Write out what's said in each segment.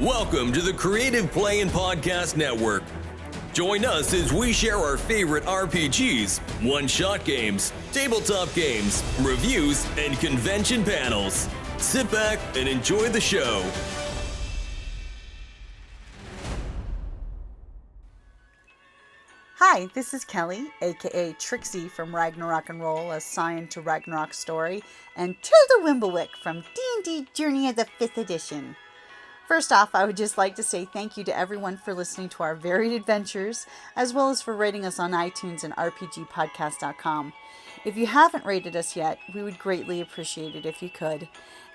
Welcome to the Creative Play and Podcast Network. Join us as we share our favorite RPGs, one-shot games, tabletop games, reviews, and convention panels. Sit back and enjoy the show. Hi, this is Kelly, aka Trixie from Ragnarok and Roll, assigned to Ragnarok Story, and Tilda Wimblewick from D&D Journey of the 5th Edition. First off, I would just like to say thank you to everyone for listening to our varied adventures, as well as for rating us on iTunes and rpgpodcast.com. If you haven't rated us yet, we would greatly appreciate it if you could.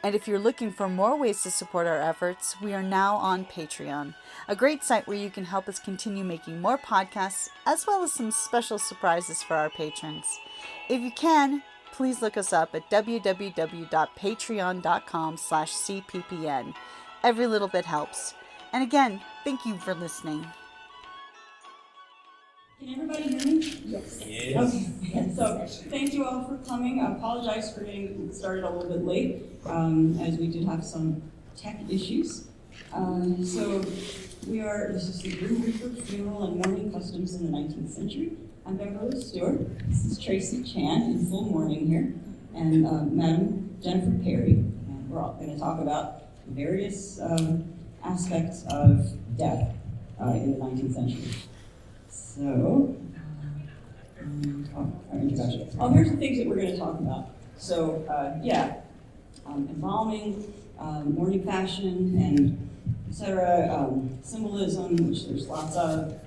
And if you're looking for more ways to support our efforts, we are now on Patreon, a great site where you can help us continue making more podcasts, as well as some special surprises for our patrons. If you can, please look us up at www.patreon.com/cppn. Every little bit helps. And again, thank you for listening. Can everybody hear me? Yes. Okay. So thank you all for coming. I apologize for getting started a little bit late, as we did have some tech issues. This is the Grim Reaper Funeral and Mourning Customs in the 19th Century. I'm Beverly Stuart. This is Tracy Chan in full mourning here, and Madam Jennifer Perry. And we're all going to talk about various aspects of death in the 19th century. So, our introduction. Here's the things that we're going to talk about. So, embalming, mourning fashion, and etc., symbolism, which there's lots of,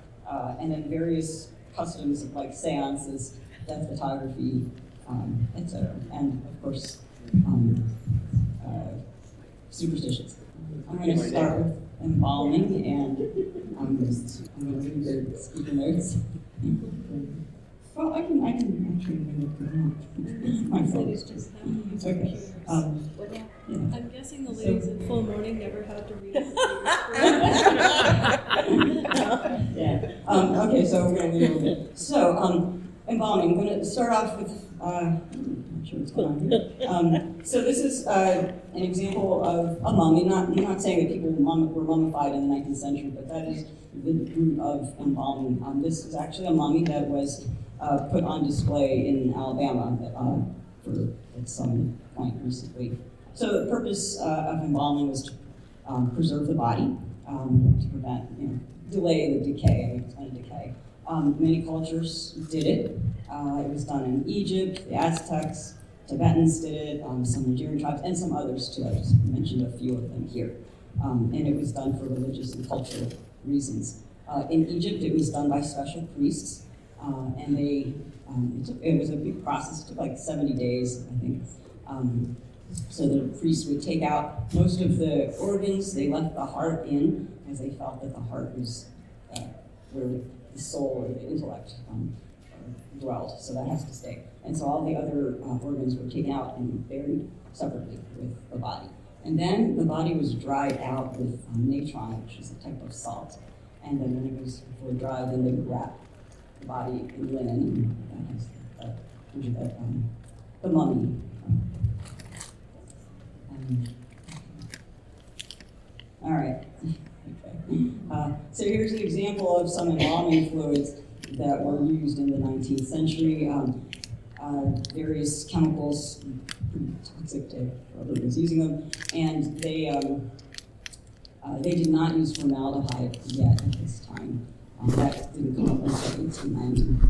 and then various customs like seances, death photography, etc., and of course, superstitions. I'm going to start with embalming, and I'm going to read the speaker notes. Well, I can actually read it my phone. Okay. I'm guessing the ladies in full mourning never had to read it. Okay, so we're going to read a little bit. So, embalming. I'm going to start off with. I'm not sure what's going on here. So this is an example of a mummy. I'm not saying that people were mummified in the 19th century, but that is the root of embalming. This is actually a mummy that was put on display in Alabama for at some point recently. So the purpose of embalming was to preserve the body, to prevent, delay the decay. It's going to decay. Many cultures did it. It was done in Egypt, the Aztecs, Tibetans did it, some Nigerian tribes, and some others too. I just mentioned a few of them here. And it was done for religious and cultural reasons. In Egypt, it was done by special priests, and it was a big process. It took like 70 days, I think. So the priests would take out most of the organs. They left the heart in, because they felt that the heart was where the soul or the intellect dwelled, so that has to stay. And so all the other organs were taken out and buried separately with the body. And then the body was dried out with natron, which is a type of salt. And then when it was fully dried, then they would wrap the body in linen, and that has the mummy. All right. Okay. So here's an example of some embalming fluids that were used in the 19th century. Various chemicals, pretty toxic to whoever was using them, and they did not use formaldehyde yet at this time. That didn't come up until 1890.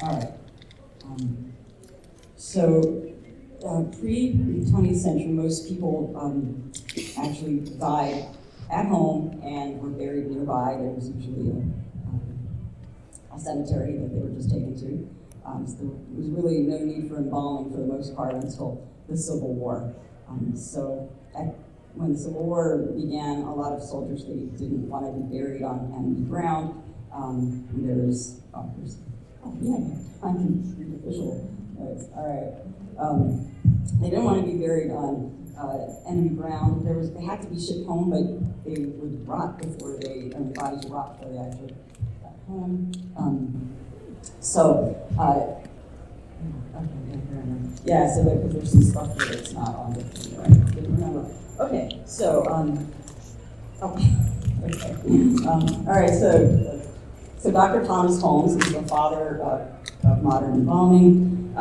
All right. Pre-20th century, most people actually died at home and were buried nearby. There was usually a cemetery that they were just taken to. So there was really no need for embalming for the most part until the Civil War. When the Civil War began, a lot of soldiers, they didn't want to be buried on enemy ground. I'm official notes. All right. They didn't want to be buried on enemy ground. They had to be shipped home, but they would rot before the bodies would rot before they actually got home. Yeah, so because there's some stuff here that's not on the video, I didn't remember. Okay, so, okay. All right, so Dr. Thomas Holmes is the father of modern embalming.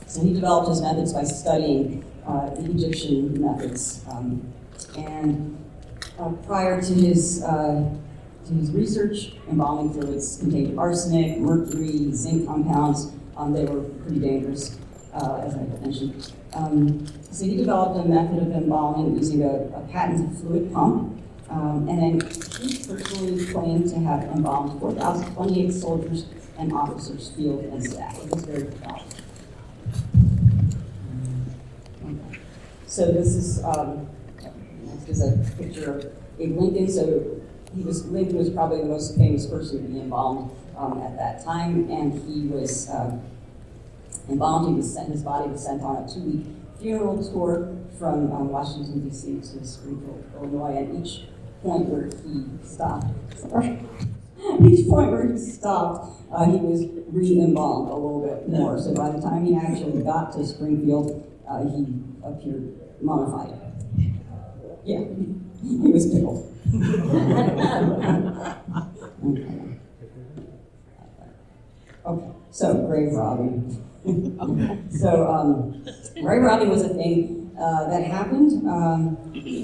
So he developed his methods by studying the Egyptian methods. And prior to his research, embalming fluids contained arsenic, mercury, zinc compounds. They were pretty dangerous, as I mentioned. So he developed a method of embalming using a patented fluid pump. And then he personally claimed to have embalmed 4,028 soldiers and officers, field and staff. It was very proud. Okay. So this is a picture of Abe Lincoln. So Lincoln was probably the most famous person to be embalmed at that time, and he was embalmed. His body was sent on a 2-week funeral tour from Washington, D.C. to Springfield, Illinois, and each point where he stopped, he was re-embalmed a little bit more. So by the time he actually got to Springfield, he appeared mummified. Yeah, he was pickled. Okay, so grave robbing. Grave robbing was a thing that happened.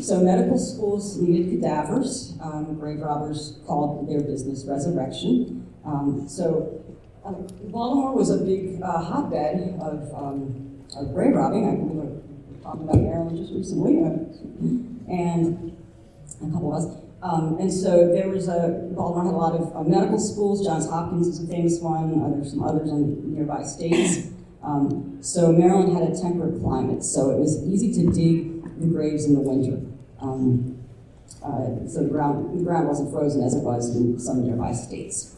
So medical schools needed cadavers. Grave robbers called their business resurrection. Baltimore was a big hotbed of grave robbing. I believe we were talking about Maryland just recently, and a couple of us. And so there was Baltimore had a lot of medical schools. Johns Hopkins is a famous one. There's some others in nearby states. So Maryland had a temperate climate, so it was easy to dig the graves in the winter. So the ground wasn't frozen as it was in some nearby states.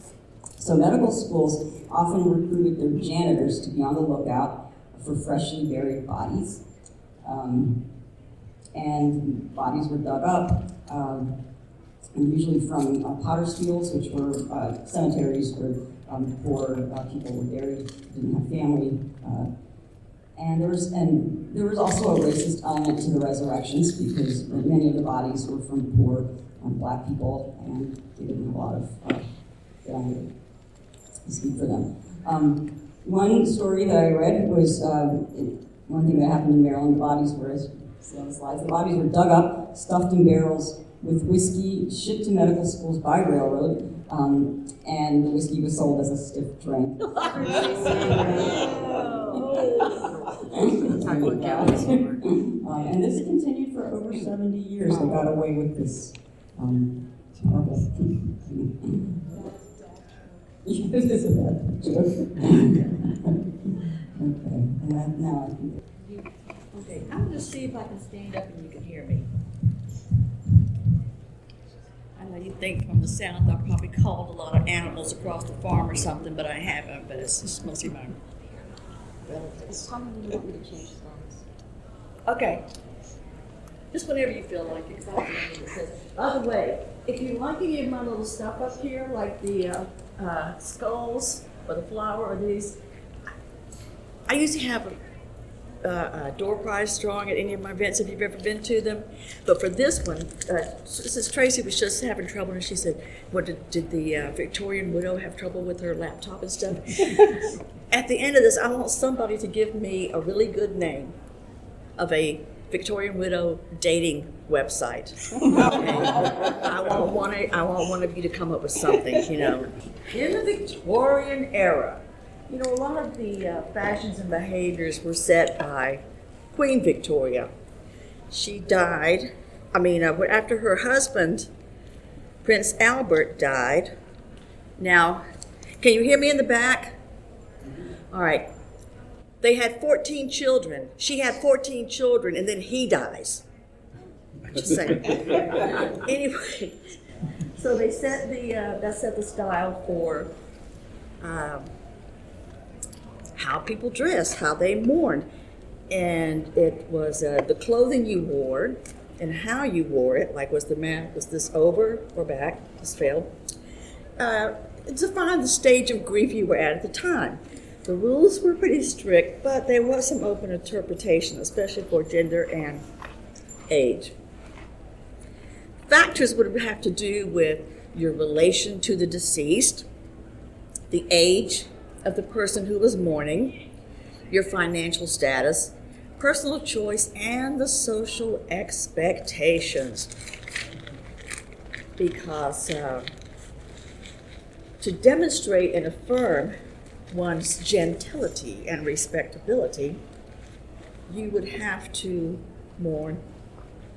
So medical schools often recruited their janitors to be on the lookout for freshly buried bodies. And bodies were dug up, usually from potter's fields, which were cemeteries where poor people were buried, didn't have family. And there was also a racist element to the resurrections because many of the bodies were from poor black people, and they didn't have a lot of family to speak for them. One story that I read was one thing that happened in Maryland. The bodies were, as you see on the slides, the bodies were dug up, stuffed in barrels with whiskey, shipped to medical schools by railroad, and the whiskey was sold as a stiff drink. And this continued for over 70 years. They got away with this horrible thing. This is a bad joke. Okay, and that now I can. Okay, I'm going to see if I can stand up and you can hear me. I know you think from the sound I probably called a lot of animals across the farm or something, but I haven't, but it's just mostly my relatives. How many do you want me to change songs? Okay. Just whenever you feel like it. By the way, if you like any of my little stuff up here, like the skulls or the flower or these, I usually have a door prize drawing at any of my events if you've ever been to them. But for this one, this is Tracy was just having trouble, and she said, "What did the Victorian widow have trouble with her laptop and stuff?" At the end of this, I want somebody to give me a really good name of a Victorian widow dating website. Okay? I want one of you to come up with something, you know. In the Victorian era, you know, a lot of the fashions and behaviors were set by Queen Victoria. She died, after her husband, Prince Albert, died. Now, can you hear me in the back? All right. They had 14 children. She had 14 children, and then he dies. Just saying. Anyway, so they set the style for how people dress, how they mourned, and it was the clothing you wore and how you wore it. Like, was this over or back? This failed. To find the stage of grief you were at the time. The rules were pretty strict, but there was some open interpretation, especially for gender and age. Factors would have to do with your relation to the deceased, the age of the person who was mourning, your financial status, personal choice, and the social expectations. Because to demonstrate and affirm one's gentility and respectability, you would have to mourn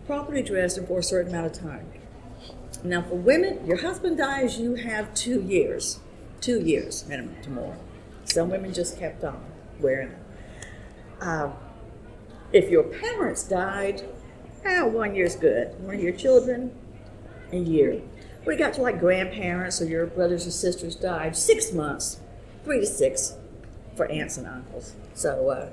properly dressed and for a certain amount of time. Now for women, your husband dies, you have 2 years. 2 years minimum to mourn. Some women just kept on wearing them. If your parents died, 1 year's good. One of your children, a year. When it got to like grandparents or your brothers or sisters died, 6 months, 3 to 6 for aunts and uncles. So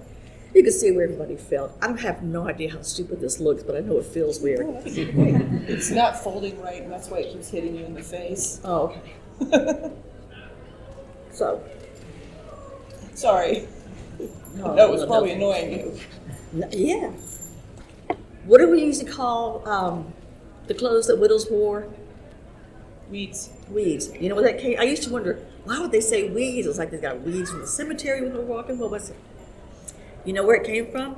you can see where everybody felt. I have no idea how stupid this looks, but I know it feels weird. It's not folding right, and that's why it keeps hitting you in the face. Oh, okay. So. Sorry. No, That was probably annoying you. Yeah. What do we usually call the clothes that widows wore? Weeds. Weeds. You know what that came? I used to wonder, why would they say weeds? It was like they got weeds from the cemetery when they were walking. What was it? You know where it came from?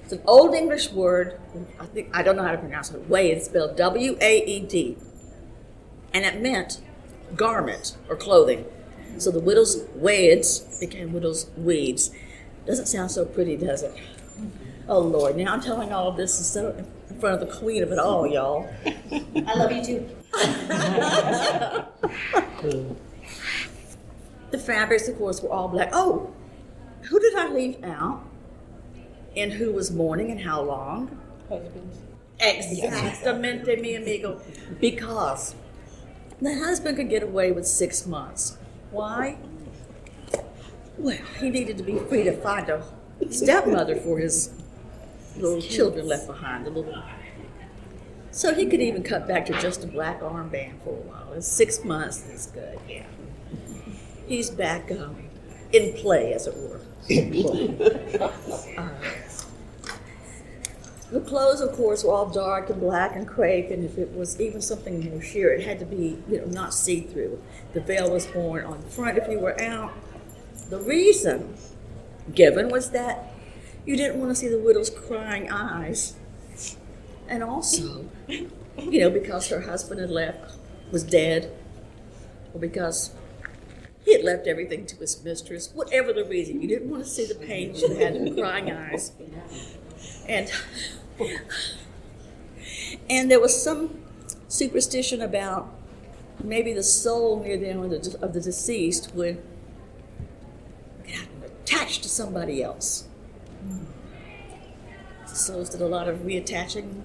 It's an old English word. I don't know how to pronounce it. Waed, spelled W-A-E-D. And it meant garment or clothing. So the widow's weeds became widow's weeds. Doesn't sound so pretty, does it? Oh, Lord. Now I'm telling all of this instead of in front of the queen of it all, y'all. I love you too. The fabrics, of course, were all black. Oh, who did I leave out? And who was mourning and how long? Husbands. Exactamente, mi amigo. Because the husband could get away with 6 months. Why? Well, he needed to be free to find a stepmother for his little children left behind. So he could even cut back to just a black armband for a while. It's 6 months, that's good, yeah. He's back in play, as it were. The clothes, of course, were all dark and black and crepe, and if it was even something more sheer, it had to be, not see-through. The veil was worn on the front if you were out. The reason given was that you didn't want to see the widow's crying eyes. And also, because her husband had left, was dead, or because he had left everything to his mistress, whatever the reason. You didn't want to see the pain she had in crying eyes. And there was some superstition about maybe the soul near the end of the deceased would get attached to somebody else. Souls did a lot of reattaching,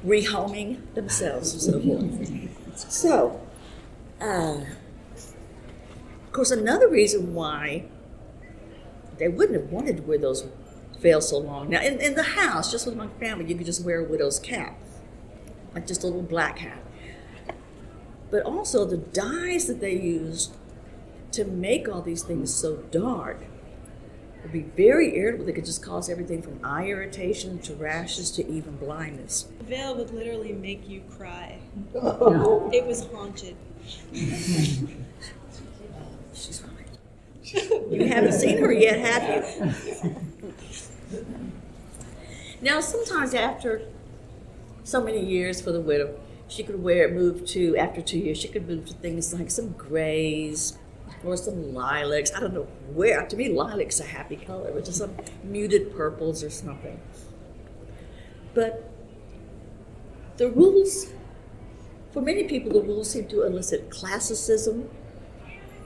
rehoming themselves and so forth. So, of course, another reason why they wouldn't have wanted to wear those veils so long. Now, in the house, just with my family, you could just wear a widow's cap, like just a little black hat. But also the dyes that they used to make all these things so dark would be very irritable. They could just cause everything from eye irritation to rashes to even blindness. The veil would literally make you cry. It was haunted. She's right. You haven't seen her yet, have you? Now, sometimes after so many years for the widow, she could after 2 years, she could move to things like some grays or some lilacs. I don't know where. To me, lilac's a happy color, which is some muted purples or something. But the rules, for many people, the rules seem to elicit classicism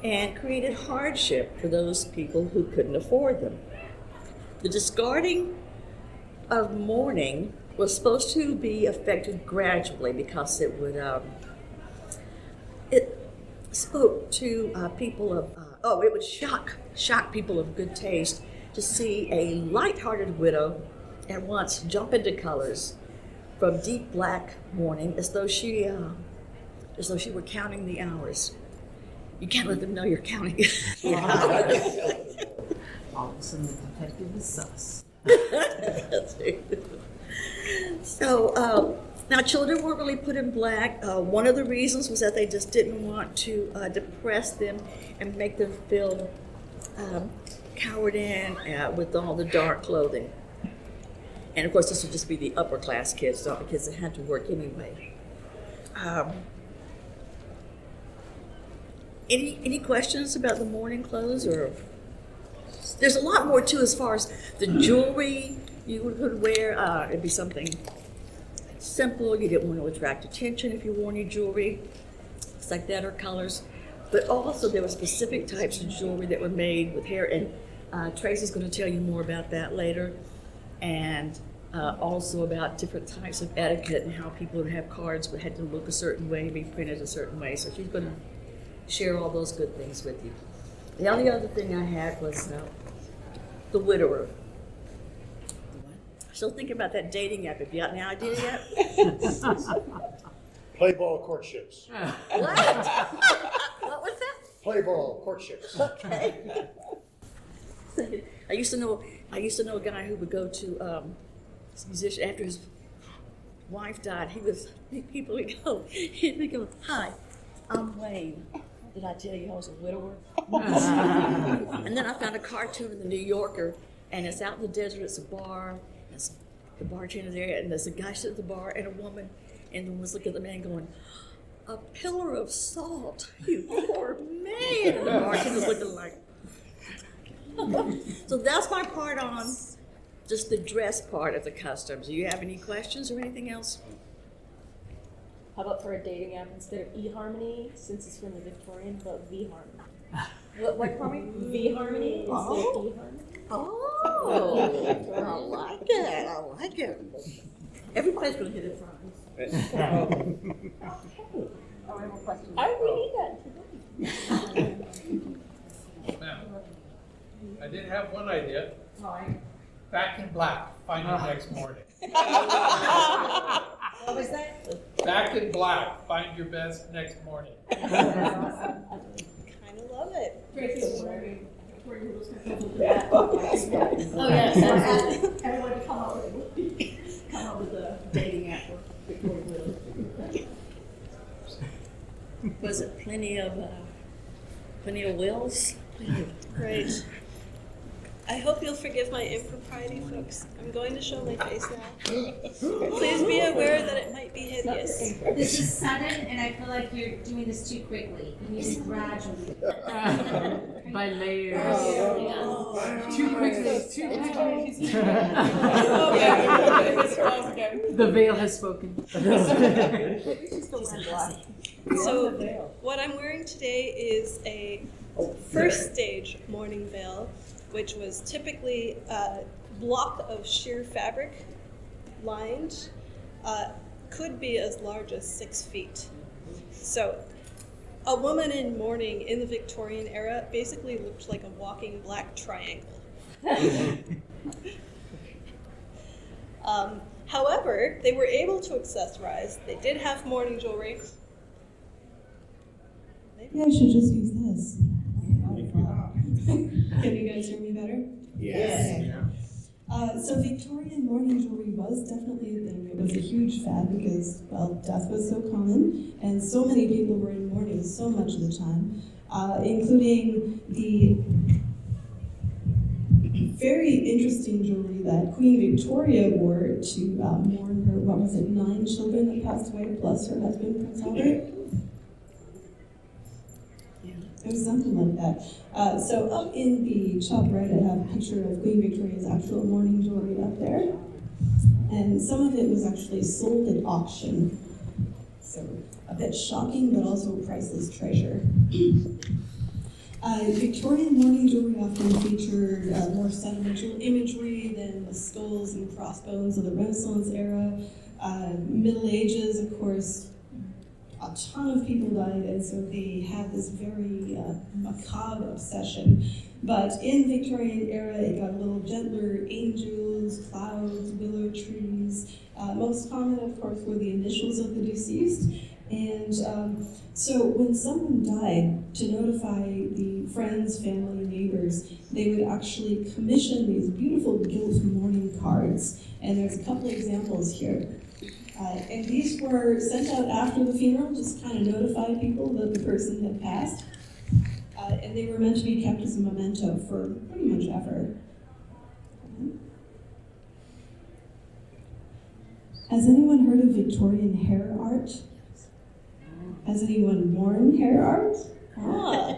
and created hardship for those people who couldn't afford them. The discarding of mourning was supposed to be effected gradually because it would it spoke to people of it would shock people of good taste to see a light-hearted widow at once jump into colors from deep black mourning as though she were counting the hours. You can't let them know you're counting. All of a sudden, the detective is sus. So, now children were really put in black. One of the reasons was that they just didn't want to depress them and make them feel cowered in with all the dark clothing. And of course, this would just be the upper class kids, not the kids that had to work anyway. Any questions about the mourning clothes? Or there's a lot more too as far as the jewelry you would wear. It'd be something simple. You didn't want to attract attention if you wore any jewelry. It's like that, or colors. But also there were specific types of jewelry that were made with hair, and Tracy's going to tell you more about that later. And also about different types of etiquette and how people would have cards but had to look a certain way, be printed a certain way. So she's going to share all those good things with you. The only other thing I had was the widower. Still thinking about that dating app. Have you got any idea yet? Play ball courtships. What? What was that? Play ball courtships. Okay. I used to know a guy who would go to this musician after his wife died. People would go, he'd be going, "Hi, I'm Wayne. Did I tell you I was a widower?" And then I found a cartoon in the New Yorker, and it's out in the desert. It's a bar. It's the bartender there, and there's a guy sitting at the bar and a woman, and the woman's looking at the man going, "A pillar of salt, you poor man." And the bartender's looking like. So that's my part on just the dress part of the customs. Do you have any questions or anything else? How about for a dating app instead of eHarmony, since it's from the Victorian, but VHarmony? What for me? VHarmony instead of eHarmony? Oh, I like it. I like it. Everybody's going to hit it from us. I really need that. Ma'am, I did have one idea. All right. Back in black, find you next morning. What was that? Back in black, find your best next morning. Kind of love it. Oh, yes. Everybody come up with a dating app for Victorian widows. Was it plenty of wills? Great. I hope you'll forgive my impropriety, folks. I'm going to show my face now. Please be aware that it might be hideous. This is sudden, and I feel like you're doing this too quickly. You need to gradually. By layers. Oh. Too quickly. The veil has spoken. So, what I'm wearing today is a first stage mourning veil, which was typically a block of sheer fabric lined, could be as large as 6 feet. So a woman in mourning in the Victorian era basically looked like a walking black triangle. However, they were able to accessorize. They did have mourning jewelry. Maybe I should just use this. Can you guys hear me better? Yes. So Victorian mourning jewelry was definitely a thing. It was a huge fad because, well, death was so common and so many people were in mourning so much of the time, including the very interesting jewelry that Queen Victoria wore to mourn her, 9 children that passed away, plus her husband, Prince Albert. It was something like that. So up in the top right, I have a picture of Queen Victoria's actual mourning jewelry up there. And some of it was actually sold at auction. So a bit shocking, but also a priceless treasure. Victorian mourning jewelry often featured more sentimental imagery than the skulls and crossbones of the Renaissance era. Middle Ages, of course, a ton of people died, and so they had this very macabre obsession. But in the Victorian era, it got a little gentler: angels, clouds, willow trees. Most common, of course, were the initials of the deceased. And so when someone died, to notify the friends, family, neighbors, they would actually commission these beautiful gilt mourning cards. And there's a couple examples here. And these were sent out after the funeral, just kind of notify people that the person had passed. And they were meant to be kept as a memento for pretty much ever. Has anyone heard of Victorian hair art? Has anyone worn hair art? Ah.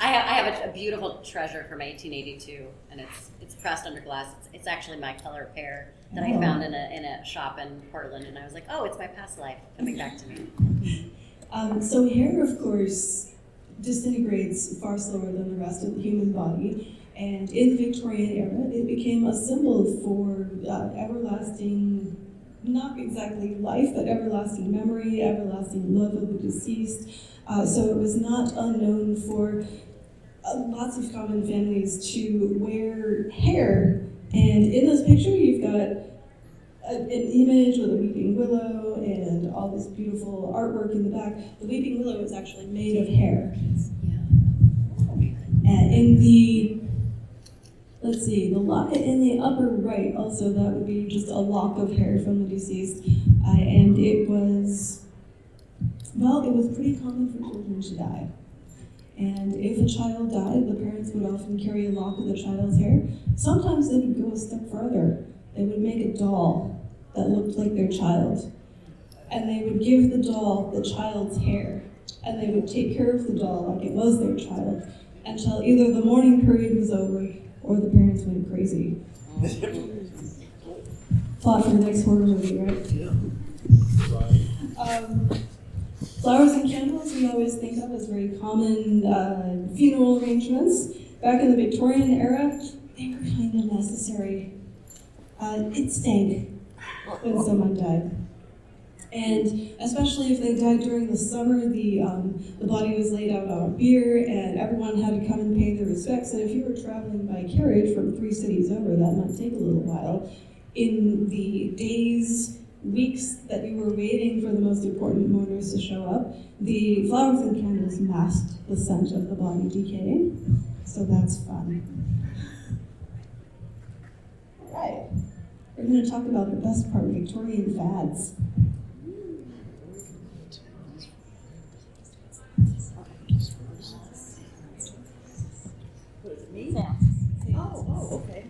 I have a beautiful treasure from 1882, and it's pressed under glass. It's actually my color of hair that I found in a shop in Portland, and I was like, oh, it's my past life coming back to me. So hair, of course, disintegrates far slower than the rest of the human body, and in the Victorian era, it became a symbol for everlasting, not exactly life, but everlasting memory, everlasting love of the deceased. So it was not unknown for lots of common families to wear hair. And in this picture, you've got an image with a weeping willow and all this beautiful artwork in the back. The weeping willow is actually made of hair. And in the, let's see, in the upper right, also that would be just a lock of hair from the deceased. And it was pretty common for children to die. And if a child died, the parents would often carry a lock of the child's hair. Sometimes they would go a step further. They would make a doll that looked like their child. And they would give the doll the child's hair. And they would take care of the doll like it was their child until either the mourning period was over or the parents went crazy. Plot for the next horror movie, right? Yeah. Flowers and candles we always think of as very common funeral arrangements. Back in the Victorian era, they were kind of necessary. It stank when someone died. And especially if they died during the summer, the body was laid out on a bier and everyone had to come and pay their respects. And if you were traveling by carriage from 3 cities over, that might take a little while. In the days, weeks that you were waiting for the most important mourners to show up, the flowers and candles masked the scent of the body decaying. So that's fun. All right, we're going to talk about the best part, Victorian fads. Me? Oh, okay.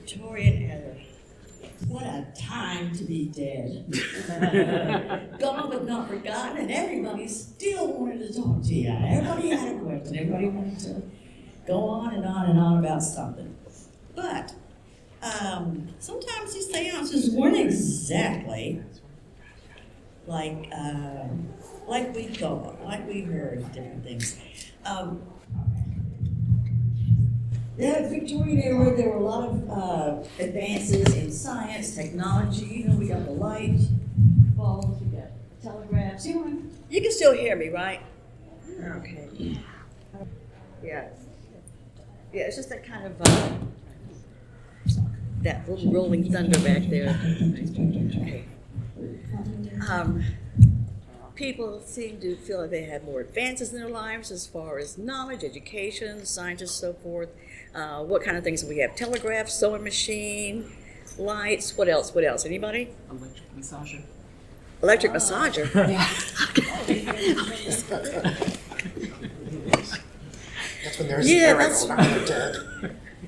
Victorian era. What a time to be dead. Gone but not forgotten, and everybody still wanted to talk to you. Everybody had a question. Everybody wanted to go on and on and on about something. But sometimes these seances weren't exactly like we thought, like we heard different things. The Victorian era, there were a lot of advances in science, technology. You know, we got the light bulbs, we got telegraphs. You can still hear me, right? Okay. Yeah. Yeah, it's just that kind of that little rolling thunder back there. People seem to feel like they had more advances in their lives as far as knowledge, education, scientists, so forth. What kind of things do we have? Telegraph, sewing machine, lights. What else? Anybody? Electric massager. Electric massager? That's when there's miracles when they're dead.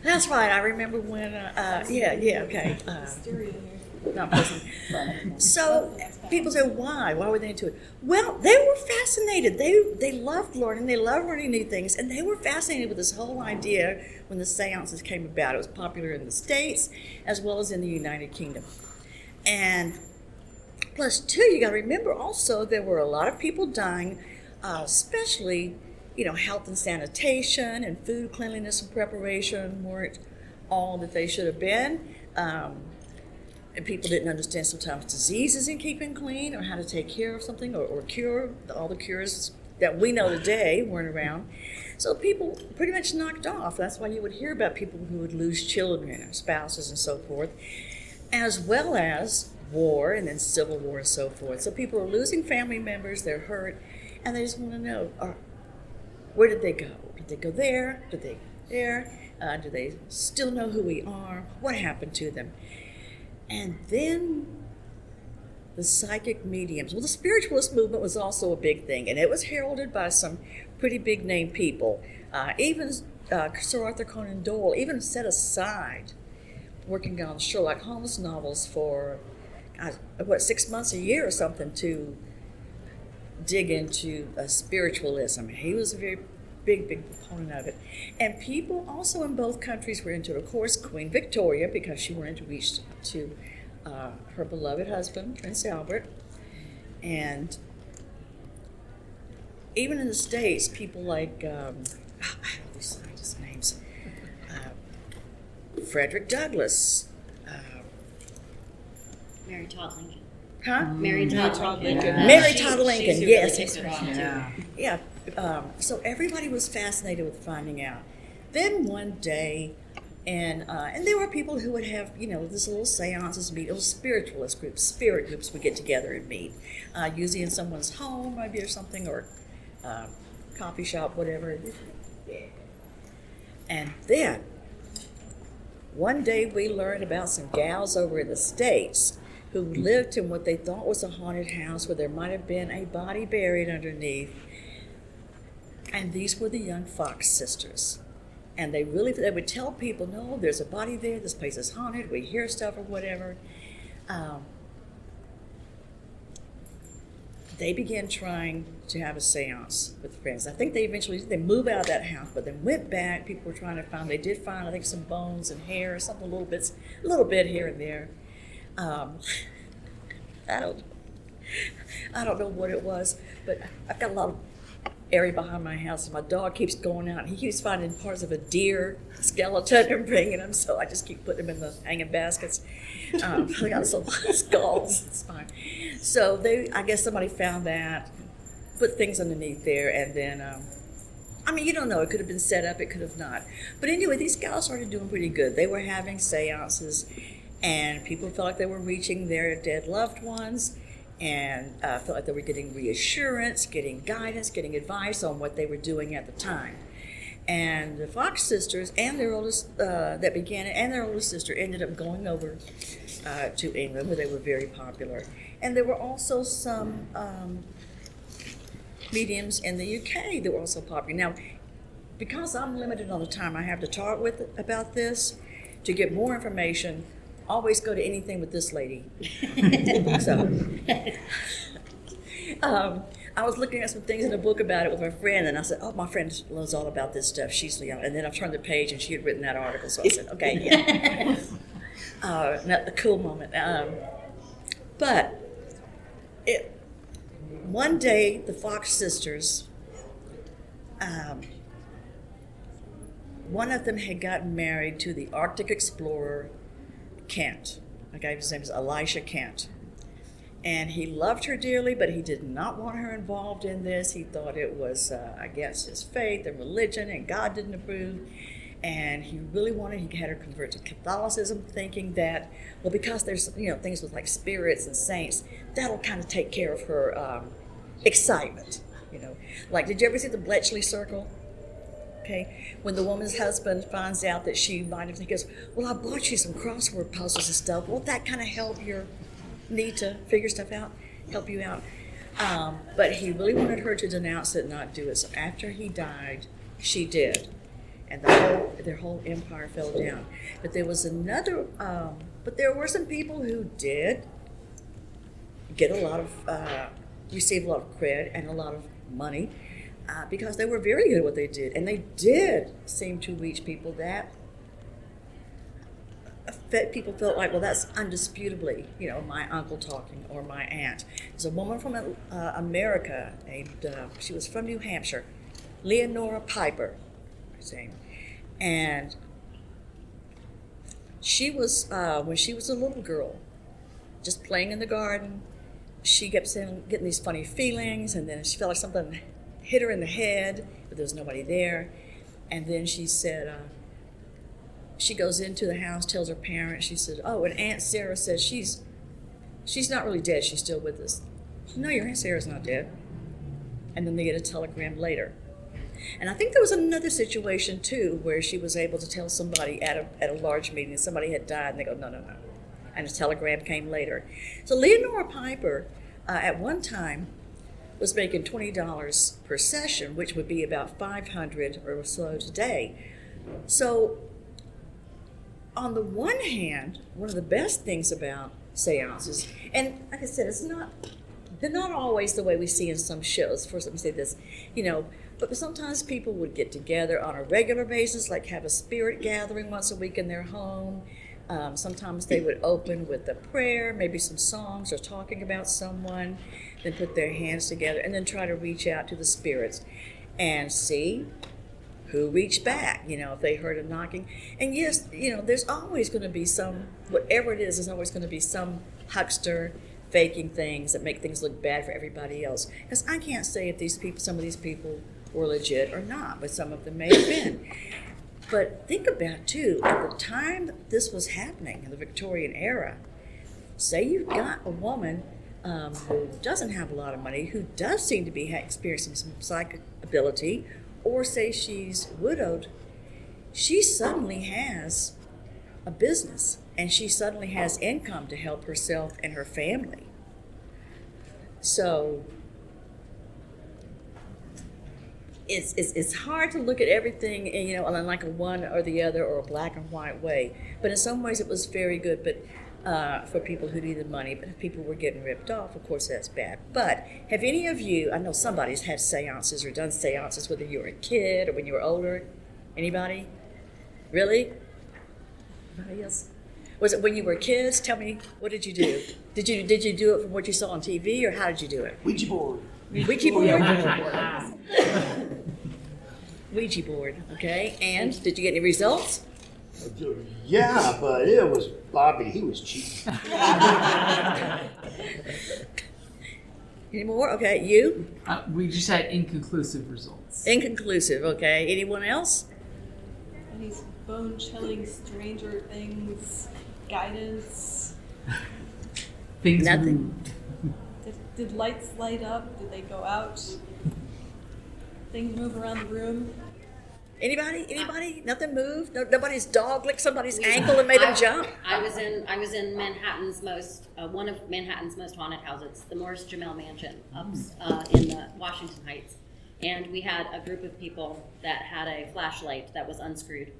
That's right. I remember when, okay. Not pleasant. So people say, why? Why were they into it? Well, they were fascinated. They loved learning. They loved learning new things, and they were fascinated with this whole idea when the seances came about. It was popular in the States as well as in the United Kingdom. And plus, too, you got to remember also there were a lot of people dying, especially, health and sanitation and food cleanliness and preparation weren't all that they should have been. And people didn't understand sometimes diseases in keeping clean or how to take care of something or cure. All the cures that we know today weren't around. So people pretty much knocked off. That's why you would hear about people who would lose children or spouses and so forth, as well as war and then civil war and so forth. So people are losing family members, they're hurt, and they just want to know, where did they go? Did they go there? Did they go there? Do they still know who we are? What happened to them? And then the psychic mediums. Well, the spiritualist movement was also a big thing, and it was heralded by some pretty big name people. Even Sir Arthur Conan Doyle even set aside working on Sherlock Holmes novels for, 6 months, a year or something to dig into spiritualism. He was a very big proponent of it. And people also in both countries were into it. Of course, Queen Victoria, because she wanted to reach to her beloved husband, Prince Albert. And even in the States, people like, I have these scientists' names, Frederick Douglass. Mary Todd Lincoln. Huh? Mary Todd Lincoln. Mary Todd Lincoln, yes. Yeah. So everybody was fascinated with finding out. Then one day, and there were people who would have, this little seances meet, little spiritualist groups, spirit groups would get together and meet, usually in someone's home, maybe or something, or coffee shop, whatever. And then, one day we learned about some gals over in the States who lived in what they thought was a haunted house where there might have been a body buried underneath. And these were the young Fox sisters. And they would tell people, no, there's a body there, this place is haunted, we hear stuff or whatever. They began trying to have a seance with friends. I think they moved out of that house, but then went back. People were trying to find, they did find, I think, some bones and hair or something, a little bit here and there. I don't know what it was, but I've got a lot of area behind my house, and my dog keeps going out, and he keeps finding parts of a deer skeleton and bringing them, so I just keep putting them in the hanging baskets. I got some skulls, it's fine. So I guess somebody found that, put things underneath there, and then, you don't know, it could have been set up, it could have not. But anyway, these gals started doing pretty good. They were having seances, and people felt like they were reaching their dead loved ones, and felt like they were getting reassurance, getting guidance, getting advice on what they were doing at the time. And the Fox sisters and their oldest, that began it, and their oldest sister ended up going over to England, where they were very popular. And there were also some mediums in the UK that were also popular. Now, because I'm limited on the time I have to talk about this, to get more information, always go to anything with this lady. So, I was looking at some things in a book about it with my friend, and I said, oh, my friend knows all about this stuff. She's young. And then I turned the page, and she had written that article, so I said, okay, yeah. Not the cool moment. But one day, the Fox sisters, one of them had gotten married to the Arctic explorer Kent. A guy whose name is Elisha Kent. And he loved her dearly, but he did not want her involved in this. He thought it was, his faith and religion, and God didn't approve. And he really he had her convert to Catholicism, thinking that, well, because there's, things with like spirits and saints, that'll kind of take care of her excitement, Like, did you ever see the Bletchley Circle? Okay, when the woman's husband finds out that she might have, he goes, well, I bought you some crossword puzzles and stuff. Won't that kind of help your need to figure stuff out, help you out? But he really wanted her to denounce it, not do it. So after he died, she did. And their whole empire fell down. But there was but there were some people who did get receive a lot of credit and a lot of money, because they were very good at what they did. And they did seem to reach people that people felt like, well, that's undisputably, my uncle talking or my aunt. There's a woman from America named, she was from New Hampshire, Leonora Piper, her name. And she was, when she was a little girl, just playing in the garden, she kept getting these funny feelings, and then she felt like something hit her in the head, but there was nobody there. And then she said, she goes into the house, tells her parents, she said, oh, and Aunt Sarah says she's not really dead, she's still with us. No, your Aunt Sarah's not dead. And then they get a telegram later. And I think there was another situation too where she was able to tell somebody at a large meeting that somebody had died, and they go, no. And a telegram came later. So Leonora Piper, at one time, was making $20 per session, which would be about $500 or so today. So on the one hand, one of the best things about seances, and like I said, they're not always the way we see in some shows. First, let me say this, but sometimes people would get together on a regular basis, like have a spirit gathering once a week in their home. Sometimes they would open with a prayer, maybe some songs or talking about someone, then put their hands together and then try to reach out to the spirits and see who reached back, if they heard a knocking. And yes, there's always going to be whatever it is, there's always going to be some huckster faking things that make things look bad for everybody else. Because I can't say if some of these people were legit or not, but some of them may have been. But think about, too, at the time that this was happening in the Victorian era, say you've got a woman who doesn't have a lot of money, who does seem to be experiencing some psychic ability, or say she's widowed, she suddenly has a business, and she suddenly has income to help herself and her family. So it's hard to look at everything, in like a one or the other or a black and white way. But in some ways it was very good, but for people who needed money. But if people were getting ripped off, of course that's bad. But have any of you, I know somebody's had seances or done seances, whether you were a kid or when you were older. Anybody? Really? Anybody else? Was it when you were kids? Tell me, what did you do? Did you do it from what you saw on TV, or how did you do it? Ouija board. Ouija board. Ouija board, okay. And did you get any results? Yeah, but it was Bobby. He was cheap. Any more? Okay, you? We just had inconclusive results. Inconclusive, okay. Anyone else? These bone-chilling stranger things, guidance. Things Nothing. moved. Did lights light up? Did they go out? Things move around the room? Anybody? Nothing moved? Nobody's dog licked somebody's ankle and made them jump? I was in Manhattan's one of Manhattan's most haunted houses, the Morris Jamel Mansion, up in the Washington Heights. And we had a group of people that had a flashlight that was unscrewed.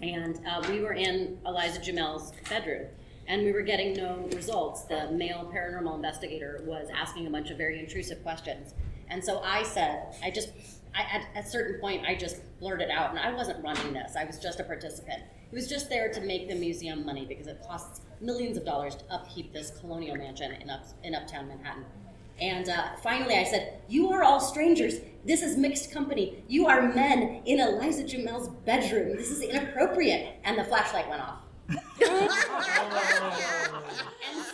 And we were in Eliza Jamel's bedroom, and we were getting no results. The male paranormal investigator was asking a bunch of very intrusive questions. And so I said, at a certain point, I just blurted out, and I wasn't running this. I was just a participant. It was just there to make the museum money because it costs millions of dollars to upkeep this colonial mansion in uptown Manhattan. And finally I said, you are all strangers. This is mixed company. You are men in Eliza Jamel's bedroom. This is inappropriate. And the flashlight went off. And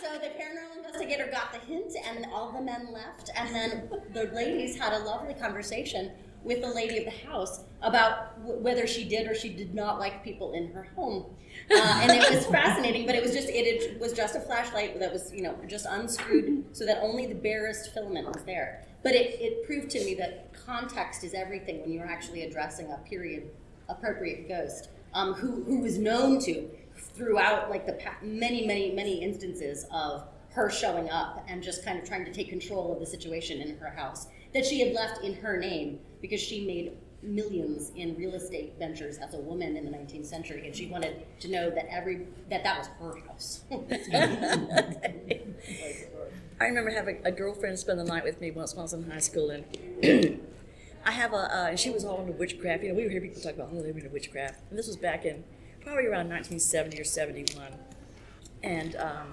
so the paranormal investigator got the hint, and all the men left. And then the ladies had a lovely conversation with the lady of the house about whether she did or she did not like people in her home. And it was fascinating, but it was just a flashlight that was, just unscrewed so that only the barest filament was there. But it proved to me that context is everything when you're actually addressing a period appropriate ghost, who was known to throughout the many instances of her showing up and just kind of trying to take control of the situation in her house that she had left in her name because she made millions in real estate ventures as a woman in the 19th century, and she wanted to know that that was her house. I remember having a girlfriend spend the night with me once when I was in high school, and I have and she was all into witchcraft. We would hear people talk about, they were into witchcraft, and this was back in probably around 1970 or 71. And I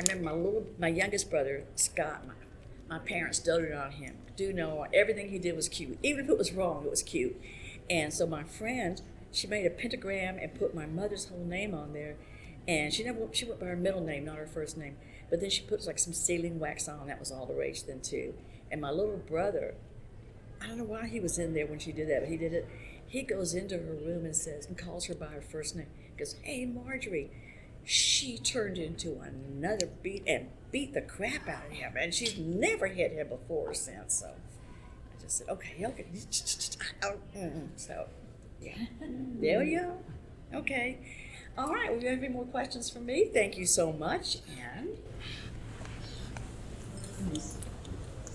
remember my youngest brother, Scott, my parents doted on him. Everything he did was cute. Even if it was wrong, it was cute. And so my friend, she made a pentagram and put my mother's whole name on there. And she went by her middle name, not her first name. But then she put some sealing wax on. That was all the rage then too. And my little brother I don't know why he was in there when she did that, but he did it. He goes into her room and says, and calls her by her first name. He goes, "Hey, Marjorie." She turned into another beat and beat the crap out of him, and she's never hit him before or since. So I just said, okay. So yeah, there we go. Okay. All right. Well, you have any more questions for me? Thank you so much. And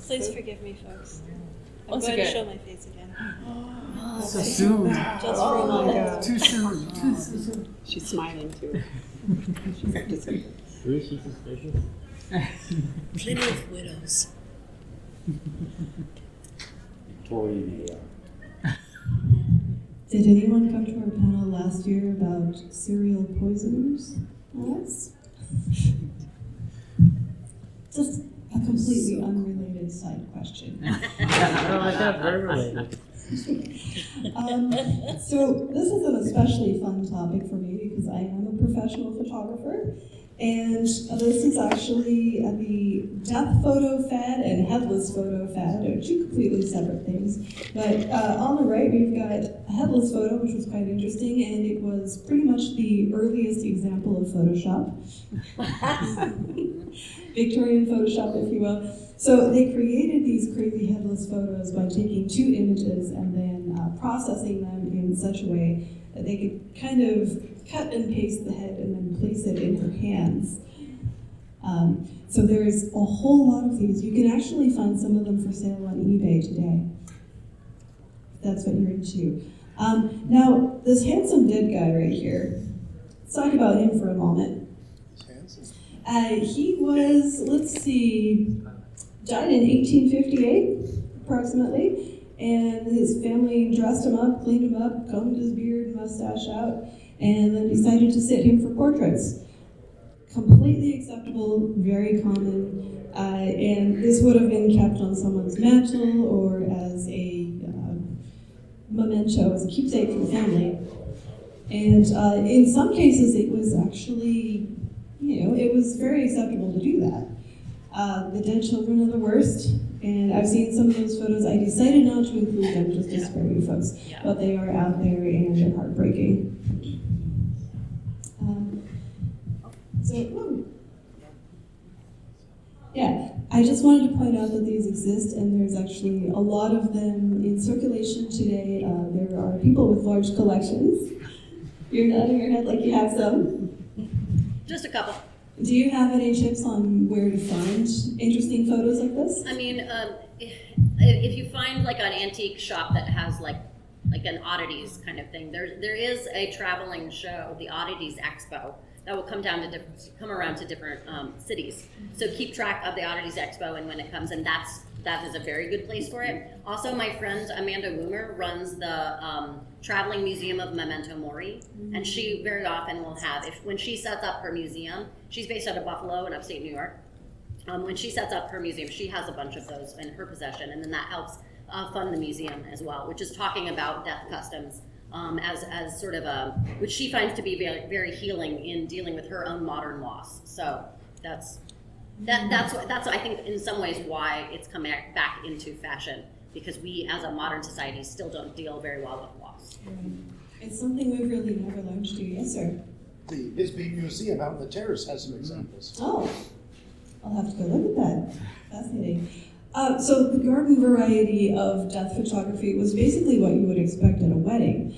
Please forgive me, folks. I'm Once going to again. show my face again. So soon. Just for a moment. Too soon. Too soon. She's smiling too. She's participating. Is she suspicious? plenty of widows. Victorian. Did anyone come to our panel last year about serial poisoners? Yes. Just a completely unrelated side question. No, I got very related. So this is an especially fun topic for me because I am a professional photographer, and this is actually the death photo fad and headless photo fad are two completely separate things. But on the right we've got a headless photo, which was quite interesting, and it was pretty much the earliest example of Photoshop. Victorian Photoshop, if you will. So they created these crazy headless photos by taking two images and then processing them in such a way that they could kind of cut and paste the head and then place it in her hands. So there's a whole lot of these. You can actually find some of them for sale on eBay today, if that's what you're into. Now, this handsome dead guy right here, let's talk about him for a moment. He was, let's see, died in 1858, approximately, and his family dressed him up, cleaned him up, combed his beard and mustache out, and then decided to sit him for portraits. Completely acceptable, very common, and this would have been kept on someone's mantle or as a memento, as a keepsake for the family. And in some cases, it was actually, it was very acceptable to do that. The dead children are the worst, and I've seen some of those photos. I decided not to include them just to spare you folks, but they are out there and they're heartbreaking. I just wanted to point out that these exist, and there's actually a lot of them in circulation today. There are people with large collections. You're nodding your head like you have some. Just a couple. Do you have any tips on where to find interesting photos like this? I mean, if you find like an antique shop that has like an oddities kind of thing, there is a traveling show, the Oddities Expo, that will come around to different cities. So keep track of the Oddities Expo and when it comes, and that is a very good place for it. Also, my friend Amanda Woomer runs the Traveling Museum of Memento Mori, and she very often will have, when she sets up her museum, she's based out of Buffalo in upstate New York. When she sets up her museum, she has a bunch of those in her possession, and then that helps fund the museum as well, which is talking about death customs as sort of which she finds to be very, very healing in dealing with her own modern loss. So that's I think in some ways why it's coming back into fashion, because we as a modern society still don't deal very well with loss. It's something we've really never learned to do. Yes, sir. The Bisbee Museum out in the terrace has some examples. Oh, I'll have to go look at that. Fascinating. So the garden variety of death photography was basically what you would expect at a wedding.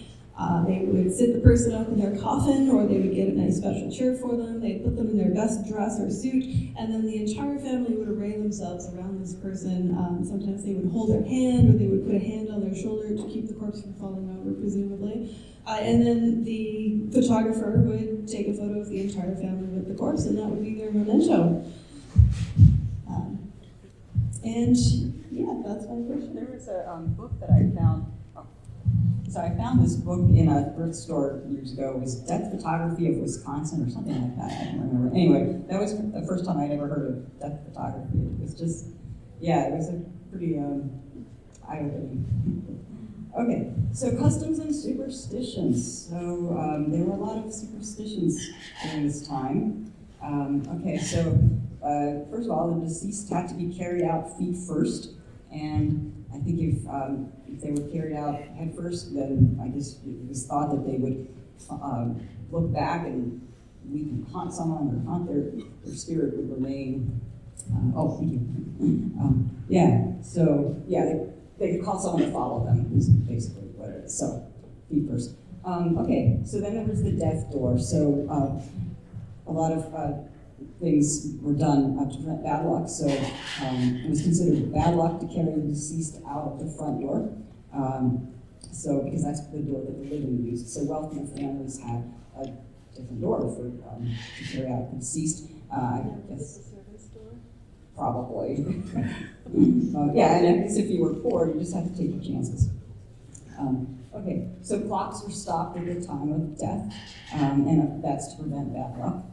They would sit the person up in their coffin, or they would get a nice special chair for them. They'd put them in their best dress or suit, and then the entire family would array themselves around this person. Sometimes they would hold their hand, or they would put a hand on their shoulder to keep the corpse from falling over, presumably. And then the photographer would take a photo of the entire family with the corpse, and that would be their memento. And yeah, that's my question. There was a book that I found. So I found this book in a thrift store years ago. It was Death Photography of Wisconsin or something like that. I don't remember. Anyway, that was the first time I'd ever heard of death photography. It was just, it was a pretty eye-opening. Okay, so customs and superstitions. So there were a lot of superstitions during this time. First of all, the deceased had to be carried out feet first, and I think if they were carried out head first, then I guess it was thought that they would look back and we can haunt someone or haunt their spirit would remain. Thank you. They could call someone to follow them, is basically what it is. So, feet first. Okay, so then there was the death door. So, a lot of things were done to prevent bad luck. So, it was considered bad luck to carry the deceased out of the front door. Because that's the door that the living used. So, wealthier families had a different door to carry out the deceased. I guess. Probably. And I guess if you were poor, you just had to take your chances. Okay, so clocks were stopped at the time of death, and that's to prevent bad luck.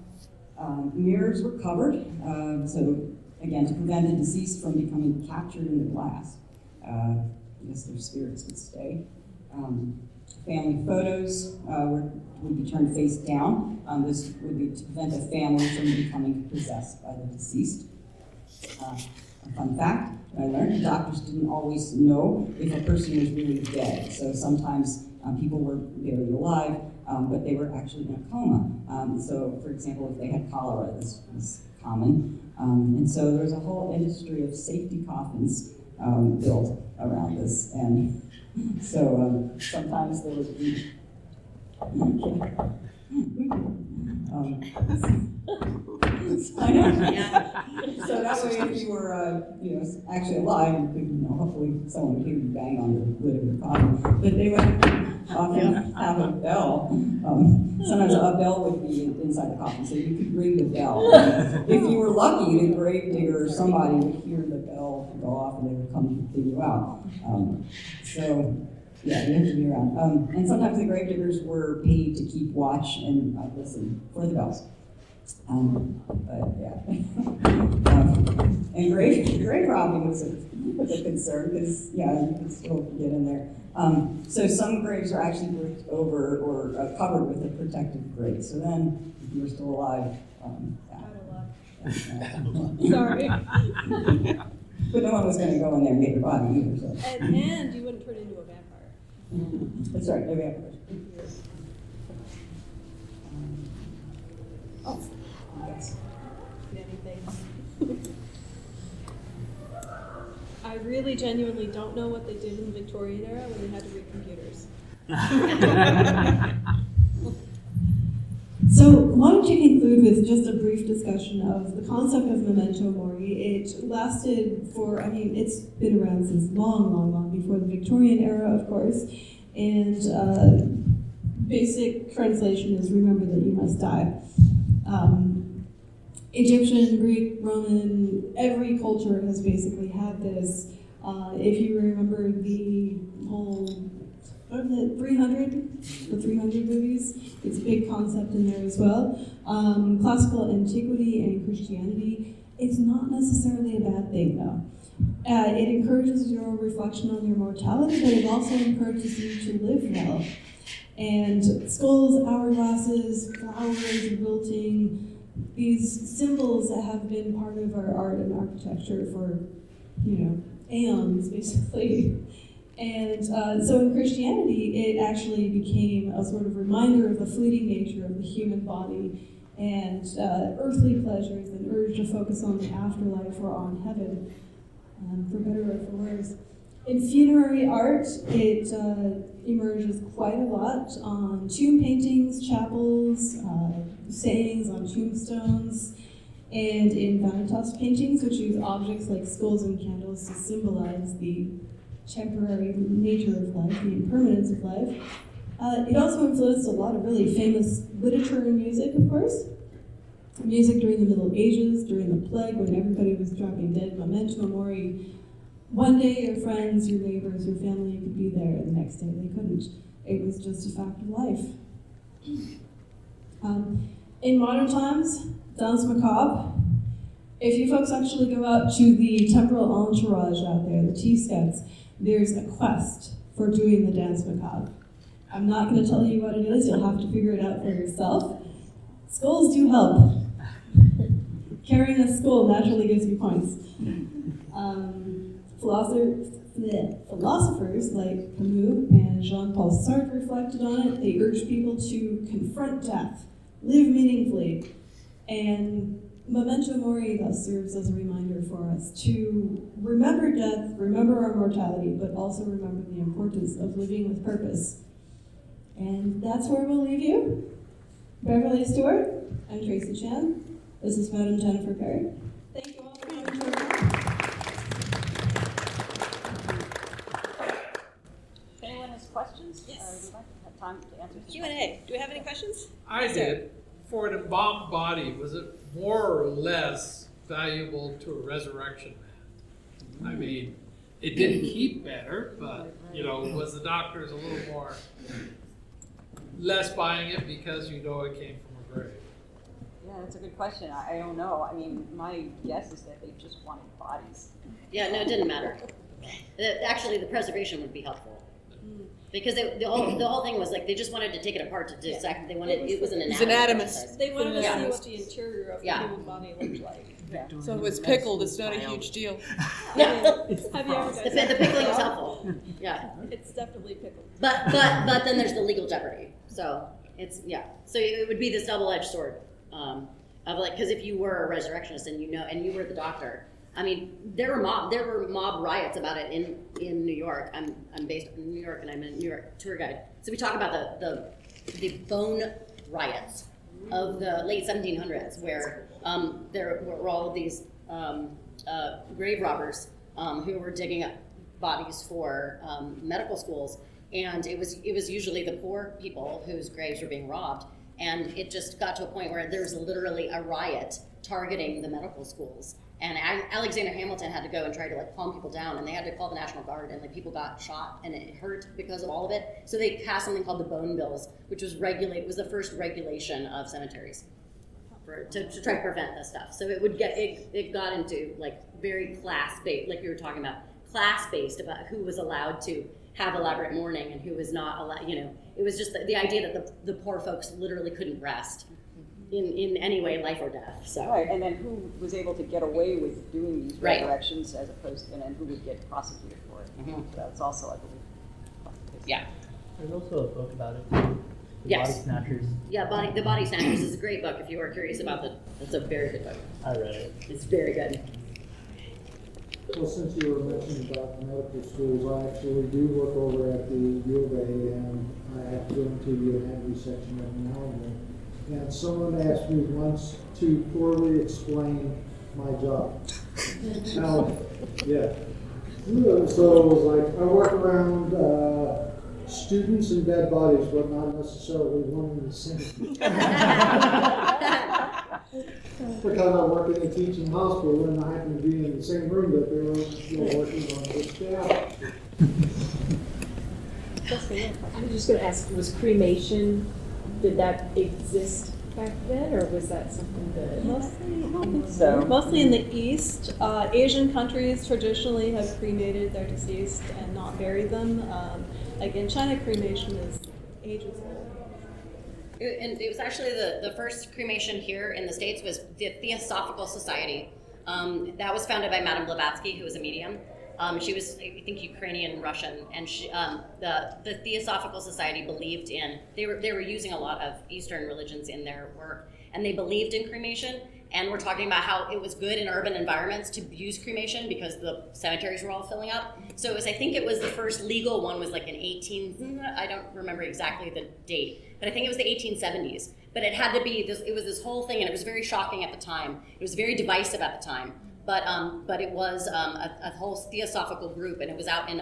Mirrors were covered, so again, to prevent the deceased from becoming captured in the glass. I guess their spirits would stay. Family photos would be turned face down. This would be to prevent a family from becoming possessed by the deceased. A fun fact I learned, doctors didn't always know if a person was really dead. So sometimes people were buried alive, but they were actually in a coma. So, for example, if they had cholera, this was common. And so there was a whole industry of safety coffins built around this. And so sometimes there would be... I know. Yeah. So that way, if you were, actually alive, you could, hopefully someone would hear you bang on the lid of your coffin. But they would often have a bell. Sometimes a bell would be inside the coffin, so you could ring the bell. If you were lucky, the grave digger or somebody would hear the bell go off, and they would come and dig you out. You have to be around. And sometimes the grave diggers were paid to keep watch and listen for the bells. And grave robbing was a concern because, you could still get in there. So some graves are actually roofed over or covered with a protective grate. So then, if you were still alive, Sorry. But no one was going to go in there and get your body either. So. And you wouldn't turn into a vampire. That's right, no vampires. Yes. Many things. I really genuinely don't know what they did in the Victorian era when they had to read computers. So why don't you conclude with just a brief discussion of the concept of memento mori. It lasted for, it's been around since long before the Victorian era, of course. And basic translation is remember that you must die. Egyptian, Greek, Roman, every culture has basically had this. If you remember the whole, what was it, 300? The 300 movies? It's a big concept in there as well. Classical antiquity and Christianity, it's not necessarily a bad thing though. It encourages your reflection on your mortality, but it also encourages you to live well. And skulls, hourglasses, flowers, wilting, these symbols that have been part of our art and architecture for, aeons, basically. And so in Christianity, it actually became a sort of reminder of the fleeting nature of the human body and earthly pleasures and urge to focus on the afterlife or on heaven, for better or for worse. In funerary art, it emerges quite a lot on tomb paintings, chapels, sayings on tombstones, and in vanitas paintings, which use objects like skulls and candles to symbolize the temporary nature of life, the impermanence of life. It also influenced a lot of really famous literature and music, of course. Music during the Middle Ages, during the plague, when everybody was dropping dead, memento mori. One day your friends, your neighbors, your family could be there, and the next day they couldn't. It was just a fact of life. In modern times, danse macabre. If you folks actually go out to the temporal entourage out there, the T-Scouts, there's a quest for doing the dance macabre. I'm not going to tell you what it is, you'll have to figure it out for yourself. Skulls do help. Carrying a skull naturally gives you points. philosophers like Camus and Jean-Paul Sartre reflected on it. They urged people to confront death, live meaningfully, and memento mori thus serves as a reminder for us to remember death, remember our mortality, but also remember the importance of living with purpose. And that's where we'll leave you. Beverly Stuart, I'm Tracy Chan. This is Madam Jennifer Perry. Thank you all for coming to our If anyone has questions, Yes. or would like to have time to answer some Q&A. Do we have any questions? I did. For an embalmed body, was it more or less valuable to a resurrection man? I mean, it didn't keep better, but, was the doctors a little more less buying it because it came from a grave? Yeah, that's a good question. I don't know. I mean, my guess is that they just wanted bodies. Yeah, no, it didn't matter. Actually, the preservation would be helpful. Because the whole thing was like they just wanted to take it apart to dissect. They wanted it was an anatomist. They wanted to see Yeah. what the interior of the human body looked like. Yeah. So if it's pickled, it's not a huge deal. Have you ever The pickling was helpful. Yeah. It's definitely pickled. But then there's the legal jeopardy. So So it would be this double-edged sword of like because if you were a resurrectionist and you were the doctor. I mean, there were mob riots about it in New York. I'm based in New York, and I'm a New York tour guide. So we talk about the bone riots of the late 1700s, where there were all of these grave robbers who were digging up bodies for medical schools, and it was usually the poor people whose graves were being robbed, and it just got to a point where there was literally a riot targeting the medical schools. And Alexander Hamilton had to go and try to calm people down, and they had to call the National Guard, and people got shot, and it hurt because of all of it. So they passed something called the Bone Bills, which was the first regulation of cemeteries to try to prevent this stuff. So it got into very class-based, like you were talking about, class-based about who was allowed to have elaborate mourning and who was not allowed. It was just the idea that the poor folks literally couldn't rest. In any way, life or death. So Right, and then who was able to get away with doing these Right. resurrections as opposed to, and then who would get prosecuted for it. Mhm. So that's also, I believe. Yeah. There's also a book about it too. The Yes. Body Snatchers. Yeah, The Body Snatchers is a great book if you are curious about it's a very good book. I read it. It's very good. Well, since you were mentioning about the medical schools, I actually do work over at the U of A, and I have to go into the anatomy section every now and then. And someone asked me once to poorly explain my job. Now, yeah. So it was like, I work around students and dead bodies, but not necessarily one and the same. Because I work in a teaching hospital and I happen to be in the same room that they were working on this staff. I was just going to ask, was cremation, did that exist back then, or was that something that? Mostly, I don't think So- Mostly in the East. Asian countries traditionally have cremated their deceased and not buried them. Like in China, cremation is ages old. And it was actually the first cremation here in the States was the Theosophical Society. That was founded by Madame Blavatsky, who was a medium. She was, I think, Ukrainian Russian, and she, the Theosophical Society believed in. They were using a lot of Eastern religions in their work, and they believed in cremation. And we're talking about how it was good in urban environments to use cremation because the cemeteries were all filling up. So it was, I think it was the first legal one was like in I don't remember exactly the date, but I think it was the 1870s. But it had to be this. It was this whole thing, and it was very shocking at the time. It was very divisive at the time. But it was a whole theosophical group, and it was out in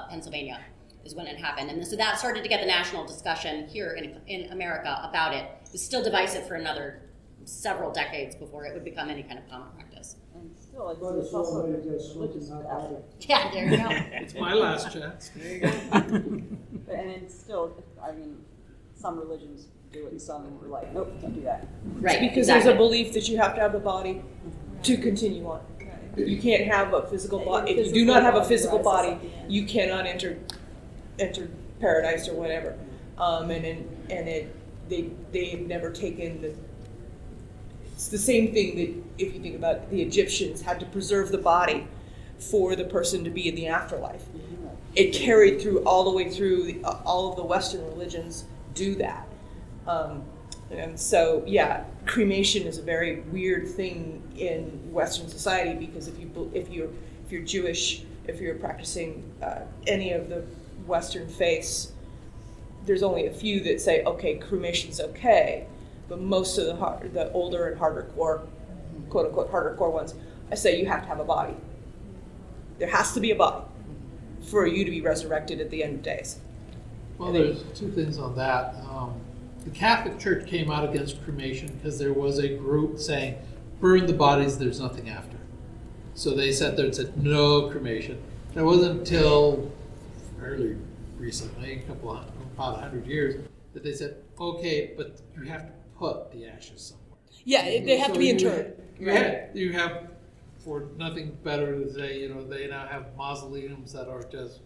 Pennsylvania is when it happened. And so that started to get the national discussion here in America about it. It was still divisive for another several decades before it would become any kind of common practice. And still, It's also religious aspect. Yeah, there you go. It's my last chance. There you go. And then still, I mean, some religions do it, and some were like, nope, can't do that. Right. Because there's a belief that you have to have the body to continue on. You can't have a physical body. If you do not have a physical body, you cannot enter paradise or whatever. They've never taken the. It's the same thing that if you think about it, the Egyptians had to preserve the body for the person to be in the afterlife. It carried through all the way through. All of the Western religions do that. And so, yeah, cremation is a very weird thing in Western society, because if you're Jewish, if you're practicing any of the Western faiths, there's only a few that say, okay, cremation's okay, but most of the older and harder core, quote unquote, harder core ones, I say you have to have a body. There has to be a body for you to be resurrected at the end of days. Well, there's two things on that. The Catholic Church came out against cremation because there was a group saying, burn the bodies, there's nothing after. So they sat there and said, no cremation. And it wasn't until fairly recently, about 100 years, that they said, okay, but you have to put the ashes somewhere. Yeah, they have to be interred. You have, for nothing better to say, they now have mausoleums that are just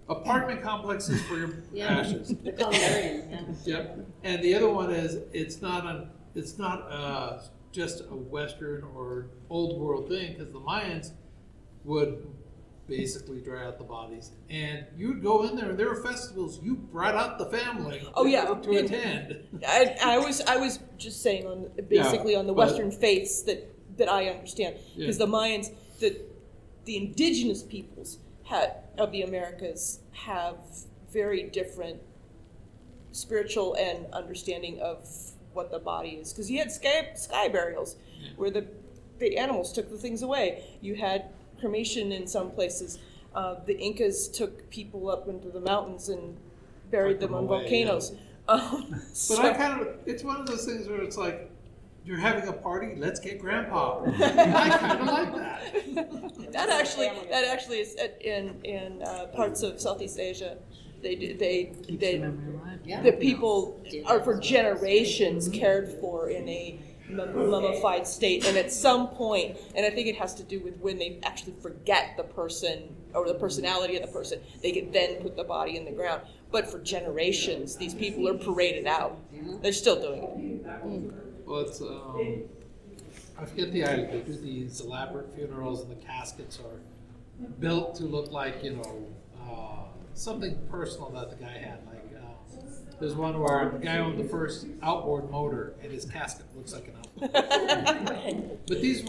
apartment complexes for your ashes. The columbarium. Yep. And the other one is it's not just a Western or old world thing, because the Mayans would basically dry out the bodies, and you would go in there, and there were festivals. You brought out the family. To attend. I was just saying on the Western faiths that I understand, because the Mayans, the indigenous peoples of the Americas have very different spiritual and understanding of what the body is. Because you had sky burials where the animals took the things away. You had cremation in some places. The Incas took people up into the mountains and buried them on volcanoes. But it's one of those things where it's like, you're having a party, let's get Grandpa. I kind of like that. That actually is in parts of Southeast Asia. The people are for generations cared for in a mummified state, and at some point, and I think it has to do with when they actually forget the person or the personality of the person, they can then put the body in the ground. But for generations, these people are paraded out. They're still doing it. Well, it's, I forget the island. They do these elaborate funerals, and the caskets are built to look like, something personal that the guy had. Like, there's one where the guy owned the first outboard motor, and his casket looks like an outboard. But these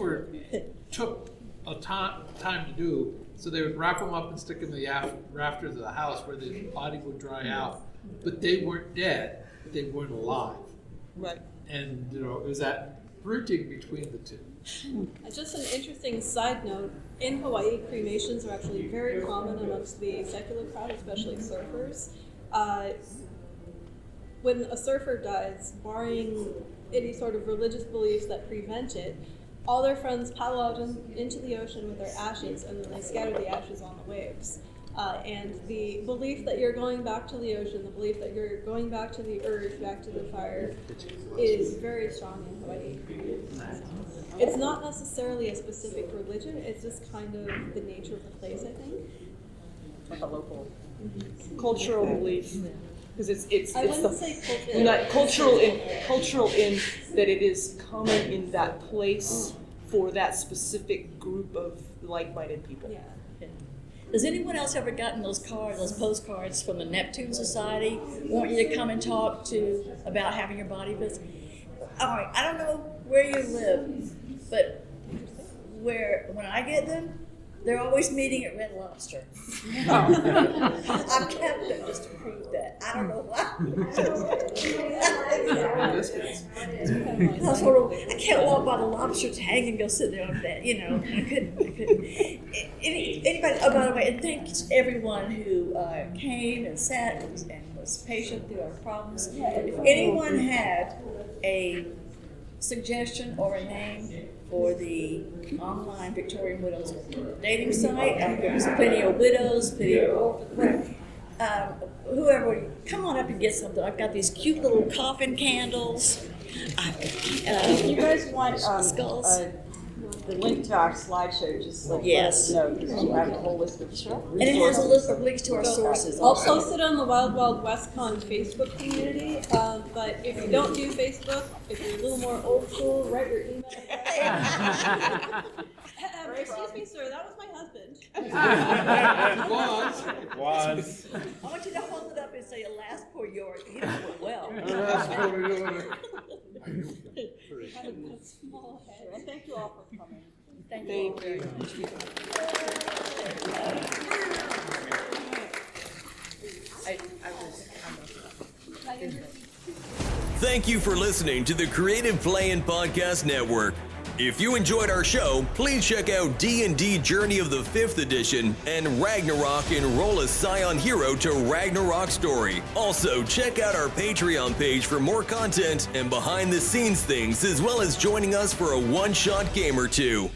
took a time to do, so they would wrap them up and stick them in the rafters of the house where the body would dry out. But they weren't dead, but they weren't alive. Right. And it was that bridging between the two. Just an interesting side note, in Hawaii, cremations are actually very common amongst the secular crowd, especially surfers. When a surfer dies, barring any sort of religious beliefs that prevent it, all their friends paddle out into the ocean with their ashes, and then they scatter the ashes on the waves. And the belief that you're going back to the ocean, the belief that you're going back to the earth, back to the fire, is very strong in Hawaii. It's not necessarily a specific religion, it's just kind of the nature of the place, I think. Like a local cultural belief. Because it's I wouldn't say cultural. Not cultural in that it is common in that place for that specific group of like-minded people. Yeah. Has anyone else ever gotten those postcards from the Neptune Society? Want you to come and talk about having your body visited? All right, I don't know where you live, but when I get them, they're always meeting at Red Lobster. I've kept them just to prove that. I don't know why. I can't walk by the lobster tank and go sit there on that. I couldn't. Anybody? Oh, by the way, and thanks everyone who came and sat and was patient through our problems. If anyone had a suggestion or a name for the online Victorian Widows dating site, there's plenty of widows, plenty of orphans, whoever, come on up and get something. I've got these cute little coffin candles. If you guys want skulls. The link to our slideshow, just let us know, because you have a whole list of resources. And it has a list of links to our sources. I'll post it on the Wild Wild WestCon Facebook community, but if you don't do Facebook, if you're a little more old school, write your email. excuse me, sir, that was my husband. It was. I want you to hold it up and say, alas, poor York. You know it well. Had a small head. And thank you all for coming. Thank you all very much. Thank you for listening to the Creative Play-In Podcast Network. If you enjoyed our show, please check out D&D Journey of the 5th Edition and Ragnarok Enroll a Scion Hero to Ragnarok Story. Also, check out our Patreon page for more content and behind-the-scenes things, as well as joining us for a one-shot game or two.